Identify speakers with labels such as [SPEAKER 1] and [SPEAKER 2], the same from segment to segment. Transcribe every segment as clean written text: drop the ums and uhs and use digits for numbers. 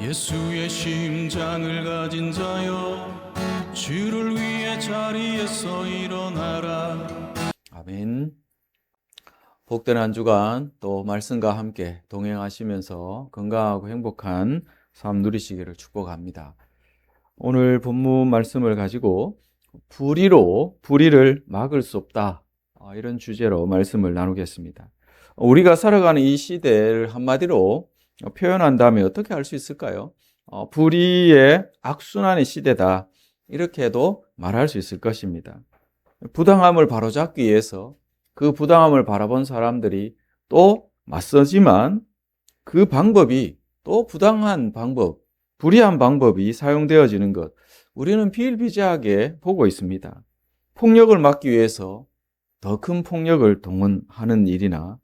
[SPEAKER 1] 예수의 심장을 가진 자여, 주를 위해 자리에서 일어나라.
[SPEAKER 2] 아멘. 복된 한 주간 또 말씀과 함께 동행하시면서 건강하고 행복한 삶 누리시기를 축복합니다. 오늘 본문 말씀을 가지고 불의를 막을 수 없다, 이런 주제로 말씀을 나누겠습니다. 우리가 살아가는 이 시대를 한마디로 표현한다면 어떻게 할 수 있을까요? 불의의 악순환의 시대다, 이렇게도 말할 수 있을 것입니다. 부당함을 바로잡기 위해서 그 부당함을 바라본 사람들이 또 맞서지만 그 방법이 또 부당한 방법, 불의한 방법이 사용되어지는 것, 우리는 비일비재하게 보고 있습니다. 폭력을 막기 위해서 더 큰 폭력을 동원하는 일이나,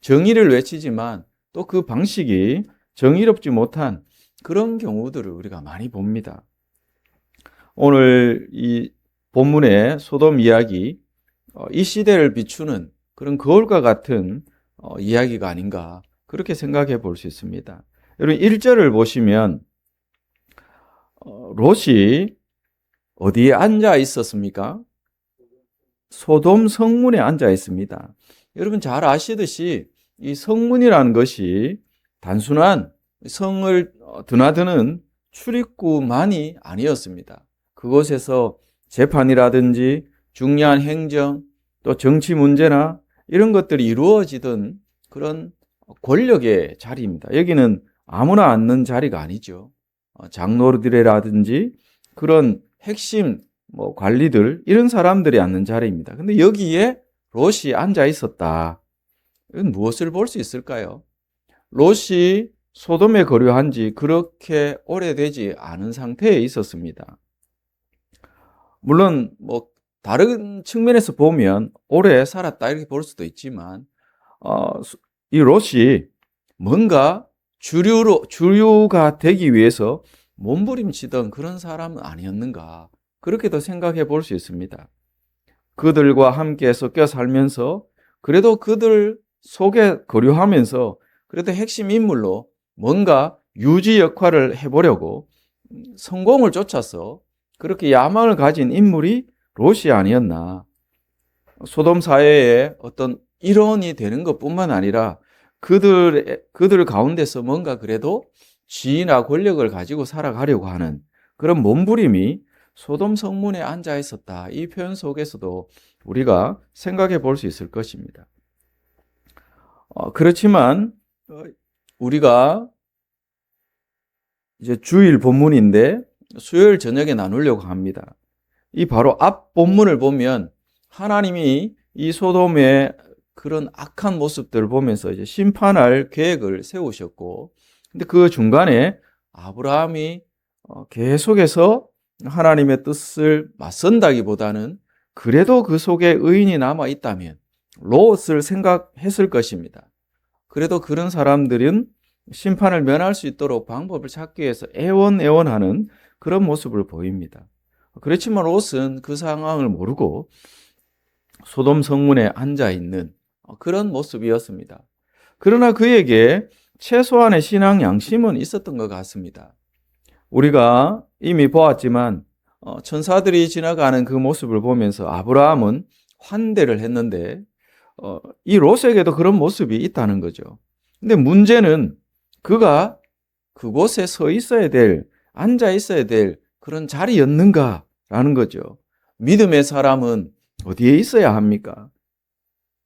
[SPEAKER 2] 정의를 외치지만 또 그 방식이 정의롭지 못한 그런 경우들을 우리가 많이 봅니다. 오늘 이 본문의 소돔 이야기, 이 시대를 비추는 그런 거울과 같은 이야기가 아닌가, 그렇게 생각해 볼 수 있습니다. 여러분 1절을 보시면 롯이 어디에 앉아 있었습니까? 소돔 성문에 앉아 있습니다. 여러분 잘 아시듯이 이 성문이라는 것이 단순한 성을 드나드는 출입구만이 아니었습니다. 그곳에서 재판이라든지 중요한 행정, 또 정치 문제나 이런 것들이 이루어지던 그런 권력의 자리입니다. 여기는 아무나 앉는 자리가 아니죠. 장로들이라든지 그런 핵심 관리들, 이런 사람들이 앉는 자리입니다. 근데 여기에 롯이 앉아 있었다. 이건 무엇을 볼 수 있을까요? 롯이 소돔에 거류한 지 그렇게 오래되지 않은 상태에 있었습니다. 물론 다른 측면에서 보면 오래 살았다 이렇게 볼 수도 있지만, 이 롯이 뭔가 주류가 되기 위해서 몸부림치던 그런 사람은 아니었는가, 그렇게도 생각해 볼 수 있습니다. 그들과 함께 섞여 살면서 그래도 그들 속에 거류하면서 그래도 핵심 인물로 뭔가 유지 역할을 해보려고 성공을 쫓아서 그렇게 야망을 가진 인물이 롯이 아니었나. 소돔 사회의 어떤 일원이 되는 것뿐만 아니라 그들 가운데서 뭔가 그래도 지위나 권력을 가지고 살아가려고 하는 그런 몸부림이 소돔 성문에 앉아 있었다. 이 표현 속에서도 우리가 생각해 볼 수 있을 것입니다. 그렇지만 우리가 이제 주일 본문인데 수요일 저녁에 나누려고 합니다. 이 바로 앞 본문을 보면 하나님이 이 소돔의 그런 악한 모습들을 보면서 이제 심판할 계획을 세우셨고, 근데 그 중간에 아브라함이 계속해서 하나님의 뜻을 맞선다기보다는 그래도 그 속에 의인이 남아 있다면 롯을 생각했을 것입니다. 그래도 그런 사람들은 심판을 면할 수 있도록 방법을 찾기 위해서 애원하는 그런 모습을 보입니다. 그렇지만 롯은 그 상황을 모르고 소돔 성문에 앉아 있는 그런 모습이었습니다. 그러나 그에게 최소한의 신앙 양심은 있었던 것 같습니다. 우리가 이미 보았지만 천사들이 지나가는 그 모습을 보면서 아브라함은 환대를 했는데 이 롯에게도 그런 모습이 있다는 거죠. 근데 문제는 그가 그곳에 서 있어야 될, 앉아 있어야 될 그런 자리였는가라는 거죠. 믿음의 사람은 어디에 있어야 합니까?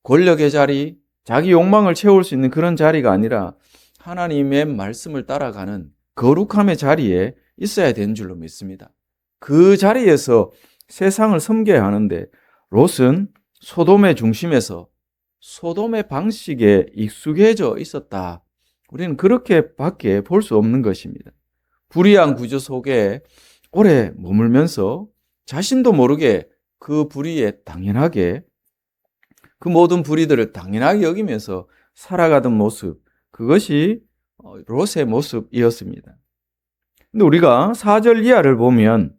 [SPEAKER 2] 권력의 자리, 자기 욕망을 채울 수 있는 그런 자리가 아니라 하나님의 말씀을 따라가는 거룩함의 자리에 있어야 되는 줄로 믿습니다. 그 자리에서 세상을 섬겨야 하는데 롯은 소돔의 중심에서 소돔의 방식에 익숙해져 있었다. 우리는 그렇게밖에 볼 수 없는 것입니다. 불의한 구조 속에 오래 머물면서 자신도 모르게 그 불의에 당연하게, 그 모든 불의들을 당연하게 여기면서 살아가던 모습, 그것이 롯의 모습이었습니다. 근데 우리가 4절 이하를 보면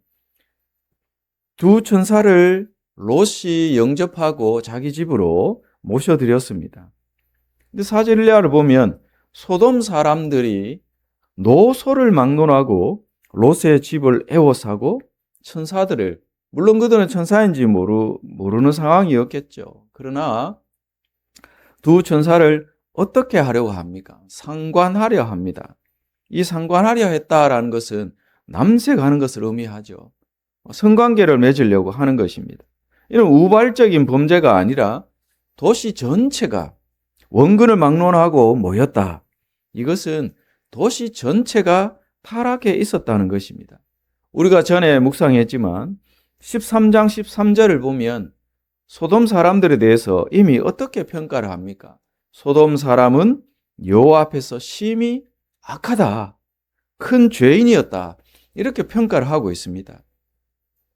[SPEAKER 2] 두 천사를 롯이 영접하고 자기 집으로 모셔드렸습니다. 근데 4절 이하를 보면 소돔 사람들이 노소를 막론하고 롯의 집을 애워싸고 천사들을, 물론 그들은 천사인지 모르는 상황이었겠죠. 그러나 두 천사를 어떻게 하려고 합니까? 상관하려 합니다. 이 상관하려 했다라는 것은 남색하는 것을 의미하죠. 성관계를 맺으려고 하는 것입니다. 이런 우발적인 범죄가 아니라 도시 전체가 원근을 막론하고 모였다. 이것은 도시 전체가 타락해 있었다는 것입니다. 우리가 전에 묵상했지만 13장 13절을 보면 소돔 사람들에 대해서 이미 어떻게 평가를 합니까? 소돔 사람은 여호와 앞에서 심히 악하다, 큰 죄인이었다, 이렇게 평가를 하고 있습니다.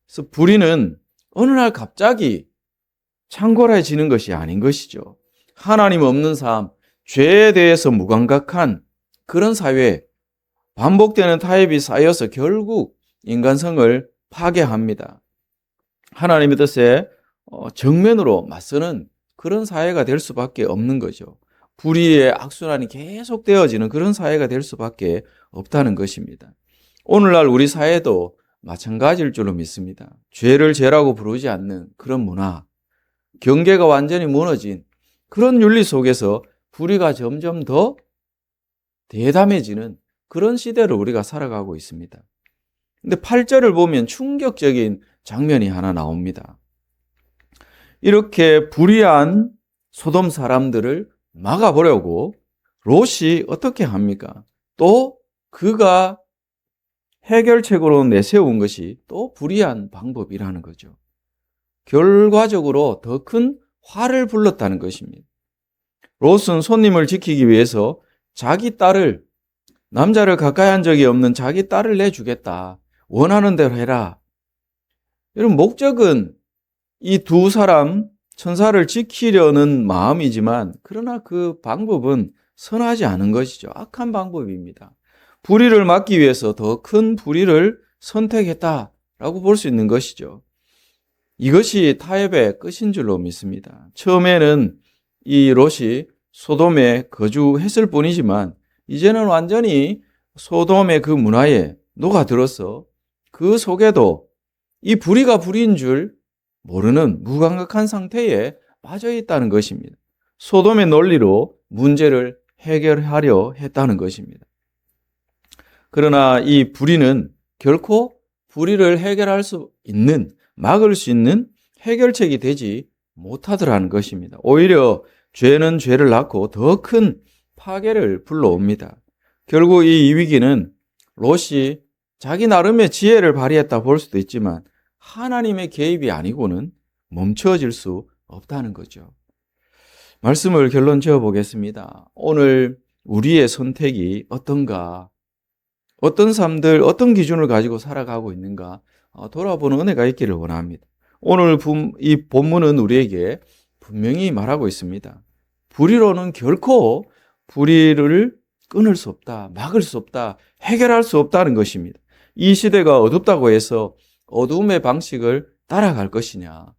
[SPEAKER 2] 그래서 불의는 어느 날 갑자기 창궐해지는 것이 아닌 것이죠. 하나님 없는 삶, 죄에 대해서 무감각한 그런 사회에 반복되는 타협이 쌓여서 결국 인간성을 파괴합니다. 하나님의 뜻에 정면으로 맞서는 그런 사회가 될 수밖에 없는 거죠. 불의의 악순환이 계속되어지는 그런 사회가 될 수밖에 없다는 것입니다. 오늘날 우리 사회도 마찬가지일 줄로 믿습니다. 죄를 죄라고 부르지 않는 그런 문화, 경계가 완전히 무너진 그런 윤리 속에서 불의가 점점 더 대담해지는 그런 시대를 우리가 살아가고 있습니다. 근데 8절을 보면 충격적인 장면이 하나 나옵니다. 이렇게 불의한 소돔 사람들을 막아보려고 롯이 어떻게 합니까? 또 그가 해결책으로 내세운 것이 또 불의한 방법이라는 거죠. 결과적으로 더 큰 화를 불렀다는 것입니다. 롯은 손님을 지키기 위해서 자기 딸을, 남자를 가까이 한 적이 없는 자기 딸을 내주겠다, 원하는 대로 해라. 이런 목적은 이 두 사람 천사를 지키려는 마음이지만 그러나 그 방법은 선하지 않은 것이죠. 악한 방법입니다. 불의를 막기 위해서 더 큰 불의를 선택했다라고 볼 수 있는 것이죠. 이것이 타협의 끝인 줄로 믿습니다. 처음에는 이 롯이 소돔에 거주했을 뿐이지만 이제는 완전히 소돔의 그 문화에 녹아들어서 그 속에도 이 불의가 불의인 줄 모르는 무감각한 상태에 빠져 있다는 것입니다. 소돔의 논리로 문제를 해결하려 했다는 것입니다. 그러나 이 불의는 결코 불의를 해결할 수 있는, 막을 수 있는 해결책이 되지 못하더라는 것입니다. 오히려 죄는 죄를 낳고 더 큰 파괴를 불러옵니다. 결국 이 위기는 롯이 자기 나름의 지혜를 발휘했다 볼 수도 있지만 하나님의 개입이 아니고는 멈춰질 수 없다는 거죠. 말씀을 결론 지어 보겠습니다. 오늘 우리의 선택이 어떤가? 어떤 삶들, 어떤 기준을 가지고 살아가고 있는가? 돌아보는 은혜가 있기를 원합니다. 오늘 이 본문은 우리에게 분명히 말하고 있습니다. 불의로는 결코 불의를 끊을 수 없다, 막을 수 없다, 해결할 수 없다는 것입니다. 이 시대가 어둡다고 해서 어둠의 방식을 따라갈 것이냐?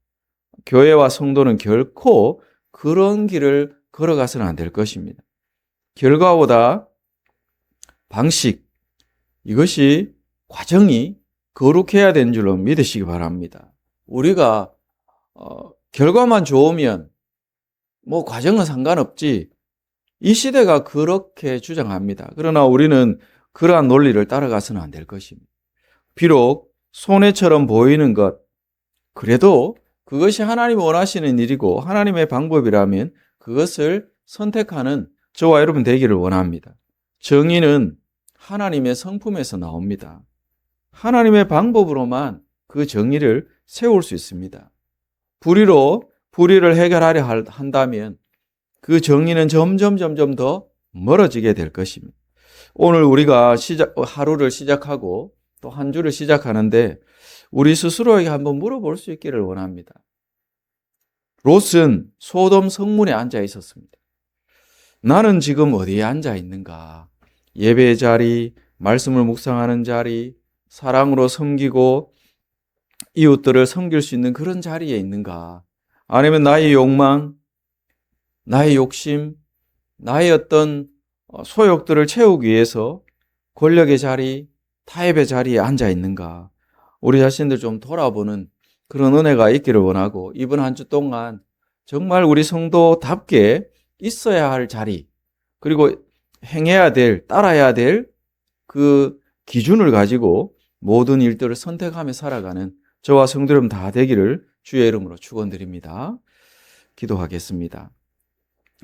[SPEAKER 2] 교회와 성도는 결코 그런 길을 걸어가서는 안 될 것입니다. 결과보다 방식, 이것이 과정이 거룩해야 되는 줄로 믿으시기 바랍니다. 우리가 결과만 좋으면 뭐 과정은 상관없지, 이 시대가 그렇게 주장합니다. 그러나 우리는 그러한 논리를 따라가서는 안 될 것입니다. 비록 손해처럼 보이는 것, 그래도 그것이 하나님이 원하시는 일이고 하나님의 방법이라면 그것을 선택하는 저와 여러분 되기를 원합니다. 정의는 하나님의 성품에서 나옵니다. 하나님의 방법으로만 그 정의를 세울 수 있습니다. 불의로 불의를 해결하려 한다면 그 정의는 점점 더 멀어지게 될 것입니다. 오늘 우리가 하루를 시작하고 또 한 주를 시작하는데 우리 스스로에게 한번 물어볼 수 있기를 원합니다. 롯은 소돔 성문에 앉아 있었습니다. 나는 지금 어디에 앉아 있는가? 예배의 자리, 말씀을 묵상하는 자리, 사랑으로 섬기고 이웃들을 섬길 수 있는 그런 자리에 있는가? 아니면 나의 욕망, 나의 욕심, 나의 어떤 소욕들을 채우기 위해서 권력의 자리, 타협의 자리에 앉아 있는가? 우리 자신들 좀 돌아보는 그런 은혜가 있기를 원하고, 이번 한 주 동안 정말 우리 성도답게 있어야 할 자리, 그리고 행해야 될, 따라야 될 그 기준을 가지고 모든 일들을 선택하며 살아가는 저와 성도 여러분 다 되기를 주의 이름으로 축원드립니다. 기도하겠습니다.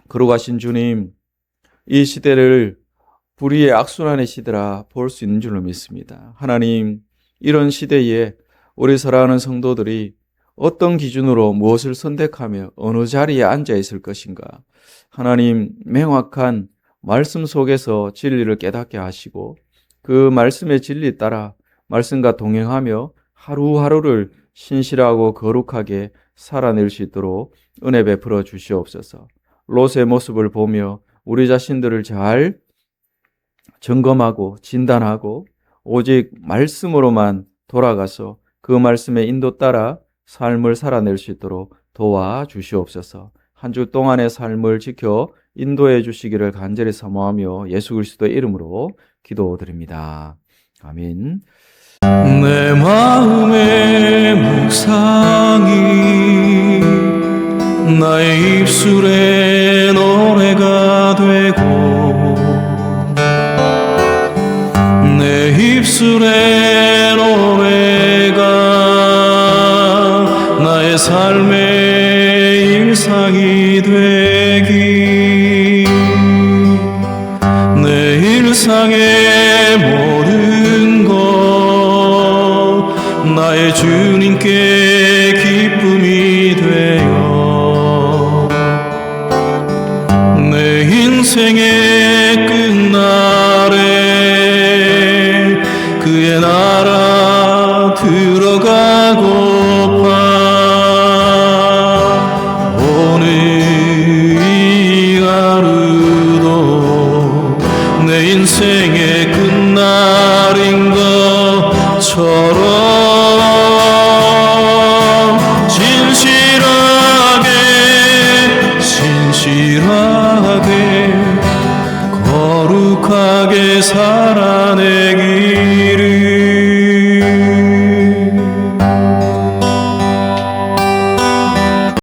[SPEAKER 2] 거룩하신 주님, 이 시대를 불의의 악순환의 시대라 볼 수 있는 줄로 믿습니다. 하나님, 이런 시대에 우리 사랑하는 성도들이 어떤 기준으로 무엇을 선택하며 어느 자리에 앉아 있을 것인가? 하나님, 명확한 말씀 속에서 진리를 깨닫게 하시고 그 말씀의 진리 따라 말씀과 동행하며 하루하루를 신실하고 거룩하게 살아낼 수 있도록 은혜 베풀어 주시옵소서. 롯의 모습을 보며 우리 자신들을 잘 점검하고 진단하고 오직 말씀으로만 돌아가서 그 말씀의 인도 따라 삶을 살아낼 수 있도록 도와주시옵소서. 한 주 동안의 삶을 지켜 인도해 주시기를 간절히 사모하며 예수 그리스도의 이름으로 기도드립니다. 아멘.
[SPEAKER 1] 내 마음의 묵상이 나의 입술의 노래가 되고 내 입술의 노래가 나의 삶의 일상이 되기 내 일상의 모든 것 나의 주님께 기쁨이 되어 내 인생의 끝날에 그의 나라 들어가고파 오늘 이 하루도 내 인생의 끝날인 것처럼 신실하게 거룩하게 살아내기